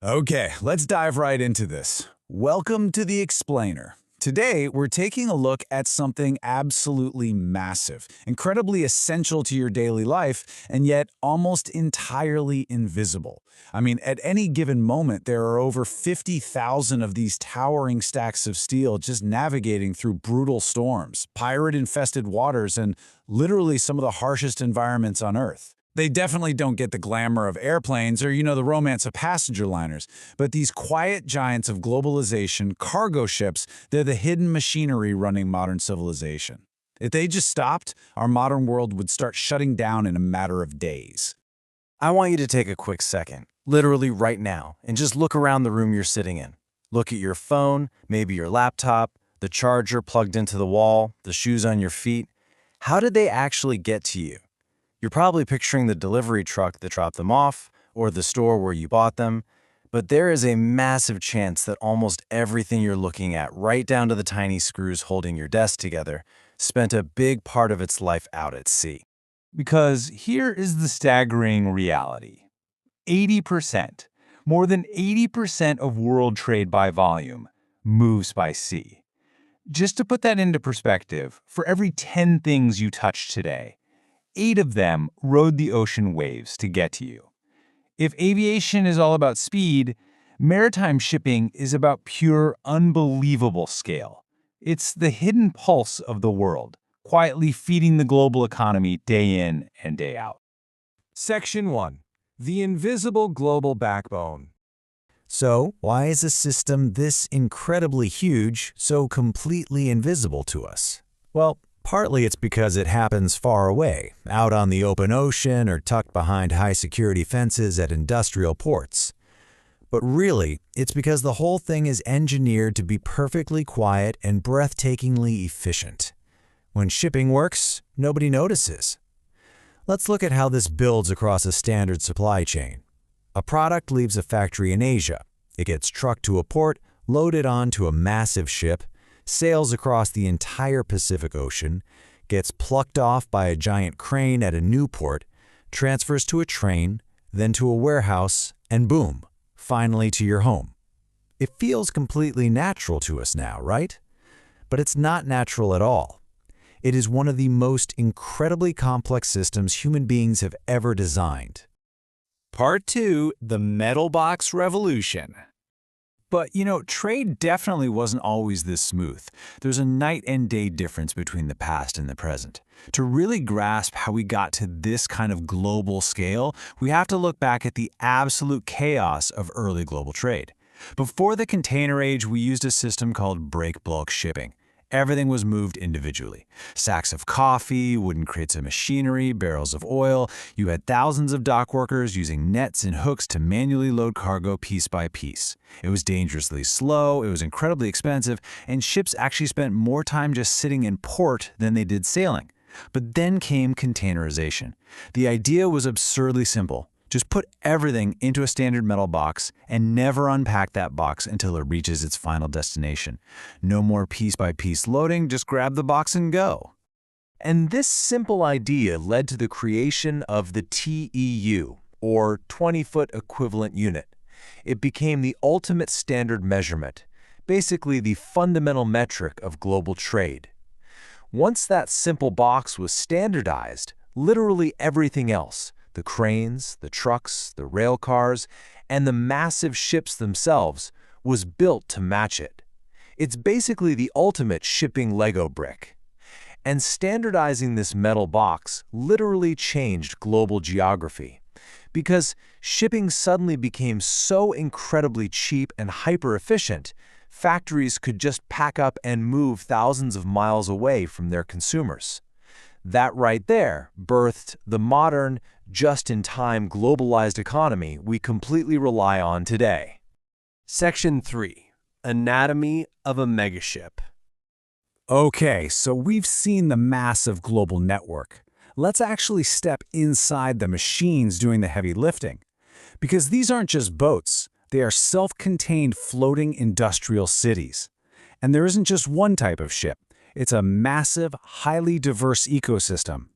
Okay, let's dive right into this. Welcome to the Explainer. Today, we're taking a look at something absolutely massive, incredibly essential to your daily life, and yet almost entirely invisible. I mean, at any given moment, there are over 50,000 of these towering stacks of steel just navigating through brutal storms, pirate-infested waters, and literally some of the harshest environments on Earth. They definitely don't get the glamour of airplanes or, the romance of passenger liners, but these quiet giants of globalization, cargo ships, they're the hidden machinery running modern civilization. If they just stopped, our modern world would start shutting down in a matter of days. I want you to take a quick second, literally right now, and just look around the room you're sitting in. Look at your phone, maybe your laptop, the charger plugged into the wall, the shoes on your feet. How did they actually get to you? You're probably picturing the delivery truck that dropped them off, or the store where you bought them, but there is a massive chance that almost everything you're looking at, right down to the tiny screws holding your desk together, spent a big part of its life out at sea. Because here is the staggering reality. 80%, more than 80% of world trade by volume, moves by sea. Just to put that into perspective, for every 10 things you touch today, 8 of them rode the ocean waves to get to you. If aviation is all about speed, maritime shipping is about pure, unbelievable scale. It's the hidden pulse of the world, quietly feeding the global economy day in and day out. Section 1. The Invisible Global Backbone. So, why is a system this incredibly huge so completely invisible to us? Well, partly it's because it happens far away, out on the open ocean or tucked behind high-security fences at industrial ports. But really, it's because the whole thing is engineered to be perfectly quiet and breathtakingly efficient. When shipping works, nobody notices. Let's look at how this builds across a standard supply chain. A product leaves a factory in Asia. It gets trucked to a port, loaded onto a massive ship, sails across the entire Pacific Ocean, gets plucked off by a giant crane at a new port, transfers to a train, then to a warehouse, and boom, finally to your home. It feels completely natural to us now, right? But it's not natural at all. It is one of the most incredibly complex systems human beings have ever designed. Part 2, the Metal Box Revolution. But, trade definitely wasn't always this smooth. There's a night and day difference between the past and the present. To really grasp how we got to this kind of global scale, we have to look back at the absolute chaos of early global trade. Before the container age, we used a system called break bulk shipping. Everything was moved individually. Sacks of coffee, wooden crates of machinery, barrels of oil. You had thousands of dock workers using nets and hooks to manually load cargo piece by piece. It was dangerously slow, it was incredibly expensive, and ships actually spent more time just sitting in port than they did sailing. But then came containerization. The idea was absurdly simple. Just put everything into a standard metal box and never unpack that box until it reaches its final destination. No more piece-by-piece loading, just grab the box and go. And this simple idea led to the creation of the TEU, or 20-foot equivalent unit. It became the ultimate standard measurement, basically the fundamental metric of global trade. Once that simple box was standardized, literally everything else, the cranes, the trucks, the rail cars, and the massive ships themselves, was built to match it. It's basically the ultimate shipping Lego brick. And standardizing this metal box literally changed global geography, because shipping suddenly became so incredibly cheap and hyper-efficient, factories could just pack up and move thousands of miles away from their consumers. That right there birthed the modern, just-in-time globalized economy we completely rely on today. Section 3. Anatomy of a Megaship. Okay, so we've seen the massive global network. Let's actually step inside the machines doing the heavy lifting. Because these aren't just boats, they are self-contained floating industrial cities. And there isn't just one type of ship. It's a massive, highly diverse ecosystem.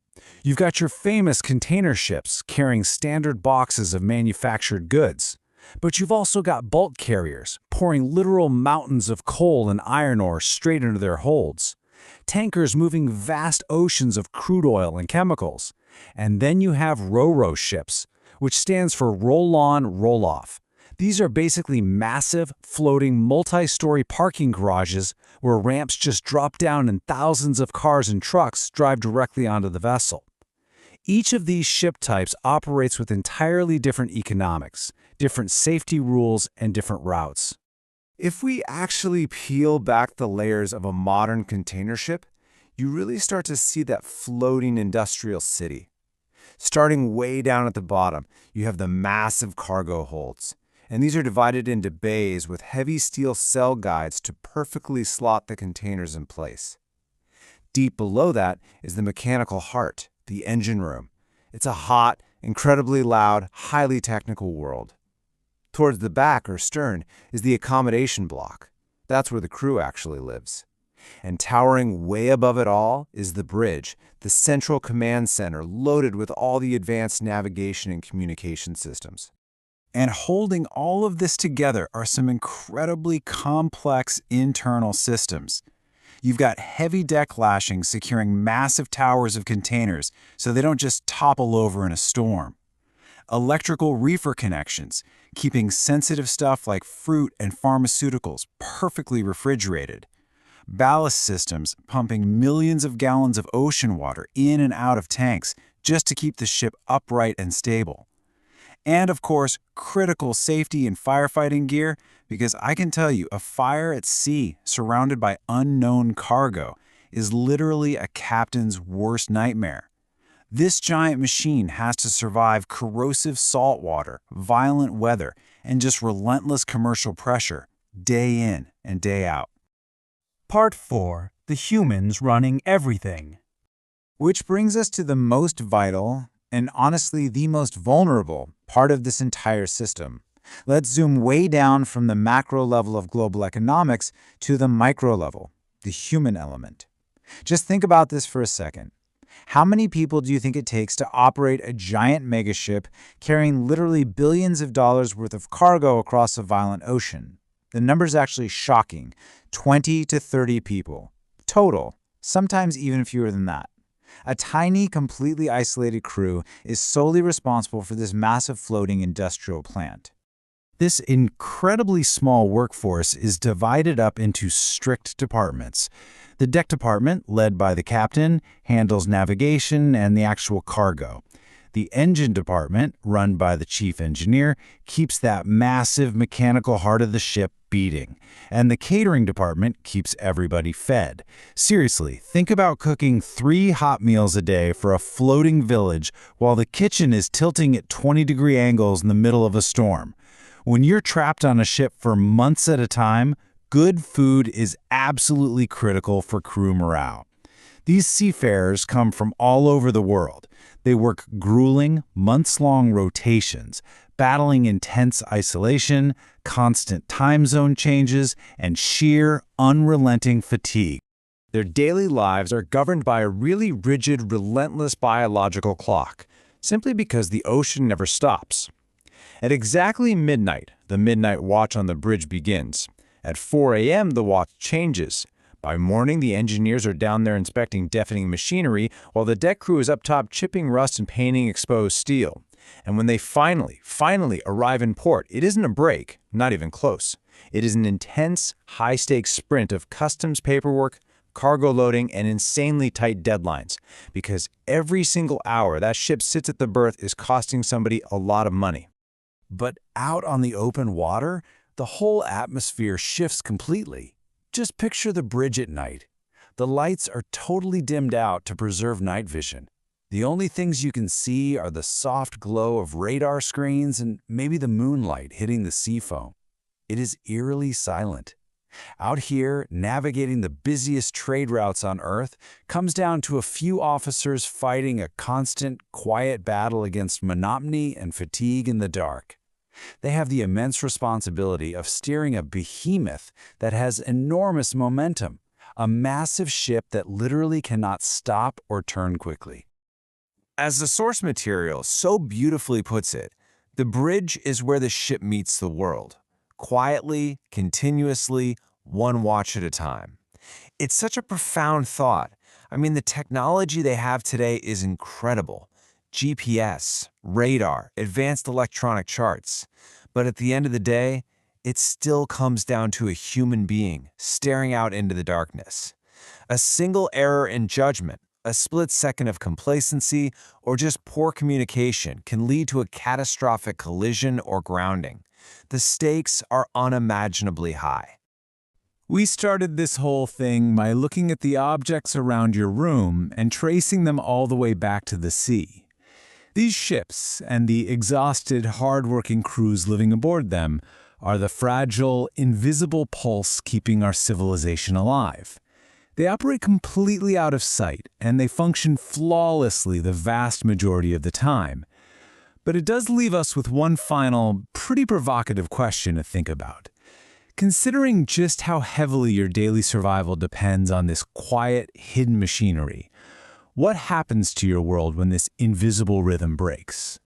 You've got your famous container ships carrying standard boxes of manufactured goods. But you've also got bulk carriers, pouring literal mountains of coal and iron ore straight into their holds. Tankers moving vast oceans of crude oil and chemicals. And then you have ro-ro ships, which stands for roll-on, roll-off. These are basically massive, floating, multi-story parking garages where ramps just drop down and thousands of cars and trucks drive directly onto the vessel. Each of these ship types operates with entirely different economics, different safety rules, and different routes. If we actually peel back the layers of a modern container ship, you really start to see that floating industrial city. Starting way down at the bottom, you have the massive cargo holds. And these are divided into bays with heavy steel cell guides to perfectly slot the containers in place. Deep below that is the mechanical heart, the engine room. It's a hot, incredibly loud, highly technical world. Towards the back or stern is the accommodation block. That's where the crew actually lives. And towering way above it all is the bridge, the central command center loaded with all the advanced navigation and communication systems. And holding all of this together are some incredibly complex internal systems. You've got heavy deck lashings securing massive towers of containers so they don't just topple over in a storm. Electrical reefer connections, keeping sensitive stuff like fruit and pharmaceuticals perfectly refrigerated. Ballast systems pumping millions of gallons of ocean water in and out of tanks just to keep the ship upright and stable. And of course, critical safety and firefighting gear, because I can tell you, a fire at sea surrounded by unknown cargo is literally a captain's worst nightmare. This giant machine has to survive corrosive salt water, violent weather, and just relentless commercial pressure, day in and day out. Part 4. The humans running everything. Which brings us to the most vital, and honestly the most vulnerable, part of this entire system. Let's zoom way down from the macro level of global economics to the micro level, the human element. Just think about this for a second. How many people do you think it takes to operate a giant megaship carrying literally billions of dollars worth of cargo across a violent ocean? The number's actually shocking, 20 to 30 people. Total, sometimes even fewer than that. A tiny, completely isolated crew is solely responsible for this massive floating industrial plant. This incredibly small workforce is divided up into strict departments. The deck department, led by the captain, handles navigation and the actual cargo. The engine department, run by the chief engineer, keeps that massive mechanical heart of the ship beating. And the catering department keeps everybody fed. Seriously, think about cooking 3 hot meals a day for a floating village while the kitchen is tilting at 20-degree angles in the middle of a storm. When you're trapped on a ship for months at a time, good food is absolutely critical for crew morale. These seafarers come from all over the world. They work grueling, months-long rotations, battling intense isolation, constant time zone changes, and sheer, unrelenting fatigue. Their daily lives are governed by a really rigid, relentless biological clock, simply because the ocean never stops. At exactly midnight, the midnight watch on the bridge begins. At 4 a.m., the watch changes. By morning, the engineers are down there inspecting deafening machinery, while the deck crew is up top chipping rust and painting exposed steel. And when they finally arrive in port, it isn't a break, not even close. It is an intense, high-stakes sprint of customs paperwork, cargo loading, and insanely tight deadlines. Because every single hour that ship sits at the berth is costing somebody a lot of money. But out on the open water, the whole atmosphere shifts completely. Just picture the bridge at night. The lights are totally dimmed out to preserve night vision. The only things you can see are the soft glow of radar screens and maybe the moonlight hitting the sea foam. It is eerily silent. Out here, navigating the busiest trade routes on Earth comes down to a few officers fighting a constant, quiet battle against monotony and fatigue in the dark. They have the immense responsibility of steering a behemoth that has enormous momentum, a massive ship that literally cannot stop or turn quickly. As the source material so beautifully puts it, The bridge is where the ship meets the world, quietly, continuously, one watch at a time. It's such a profound thought. I mean, the technology they have today is incredible. GPS, radar, advanced electronic charts. But at the end of the day, it still comes down to a human being staring out into the darkness. A single error in judgment, a split second of complacency, or just poor communication can lead to a catastrophic collision or grounding. The stakes are unimaginably high. We started this whole thing by looking at the objects around your room and tracing them all the way back to the sea. These ships and the exhausted, hard-working crews living aboard them are the fragile, invisible pulse keeping our civilization alive. They operate completely out of sight, and they function flawlessly the vast majority of the time. But it does leave us with one final, pretty provocative question to think about. Considering just how heavily your daily survival depends on this quiet, hidden machinery, what happens to your world when this invisible rhythm breaks?